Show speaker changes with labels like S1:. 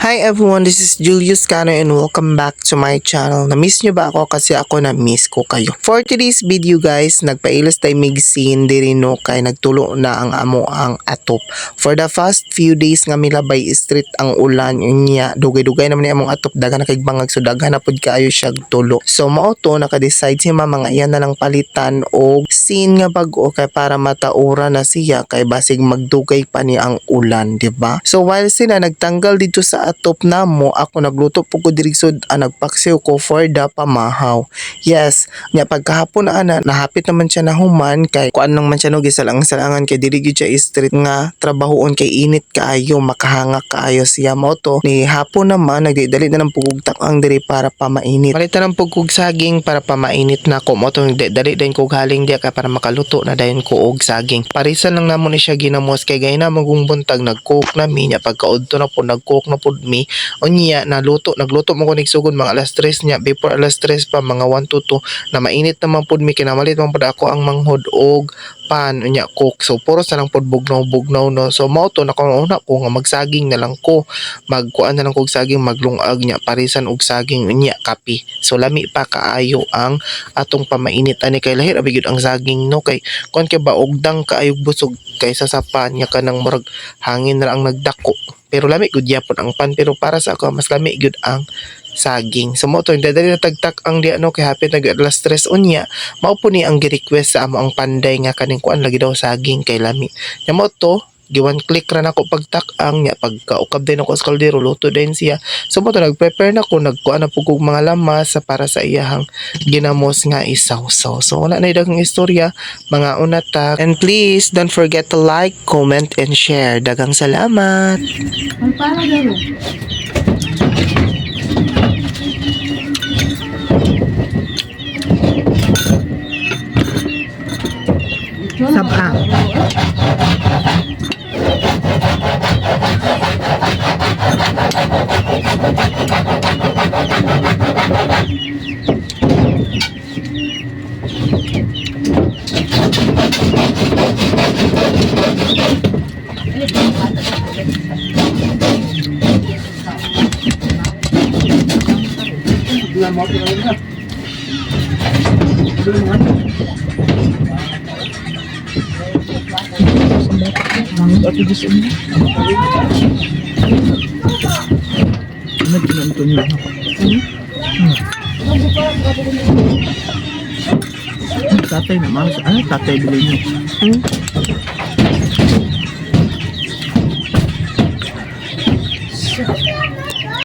S1: Hi everyone, this is Julius Cano and welcome back to my channel. Na-miss nyo ba ako? Kasi ako na-miss ko kayo. For today's video guys, nagpailas tayo mig scene diri no kay nagtulo na ang amo ang atop. For the past few days nga milabay street ang ulan niya. Dugay-dugay naman ni among atop daga na kagbangag so daghan na pud kaayo siya tulo. So mao to naka-decide si mama nga iyan na lang palitan og scene nga bag-o kay para mataura na siya kay basig magdugay pa ni ang ulan, di ba? So while sila nagtanggal dito sa atop namo, ako nagluto po ko dirigsod nagpaksiw ko for the pamahaw. Yes, nya pagkahapon na ana nahapit naman siya na human kay kuan lang man siya no gisalang-salangan kay diri gyud siya street nga trabahoon kay init kaayo makahanga kaayo siya mo to ni hapon naman nagdidali na ng pugugtak ang diri para pamainit. Palitan ng pugug saging para pamainit na ko mo to dali din kog haling diya kay para makaluto na dayon ko og saging. Parisan lang namon ni siya ginamos kay gay na magong buntag nagcook na mi nya pagkaudto na po nagcook na po mi unya nagluto mo ko nigsugod mga alas 3 nya before alas 3 pa mga 1 to 2 na mainit naman pud mi kinamalit man pud ako ang manghod og pan unya cook so puro sa lang pud bugnaw no so mao to nakauna ko nga magsaging na lang ko magkuan na lang kog saging maglungag nya parisan og saging unya kape so lami pa kaayo ang atong pamainit ani kay lahir abi gyud ang saging no kay kon kay ba ogdang kaayog busog kaysa sa pan nya kanang murag hangin ra ang nagdako pero lami gud yapon ang pan pero para sa ako mas lami gud ang saging. So mo to hindi dali na tagtak ang di ano kay hapit nag alas 3 unya mao po ni ang gi-request sa amo ang panday nga kaning kuan lagi daw saging kay lami. Nya mo to giwan click ra nako pagtak ang nya pagkaukab din ako sa kaldero luto din siya. So mo to nag-prepare na ko nagkuan na pugog mga lamas sa para sa iyahang ginamos nga isawsaw. So wala na daghang istorya mga unata and please don't forget to like, comment and share. Daghang salamat.
S2: Ang para garo.
S3: Sabang. Mangut atau di sini. Ano ginanto niyo? Tatay naman. Ano tatay bilhin niyo?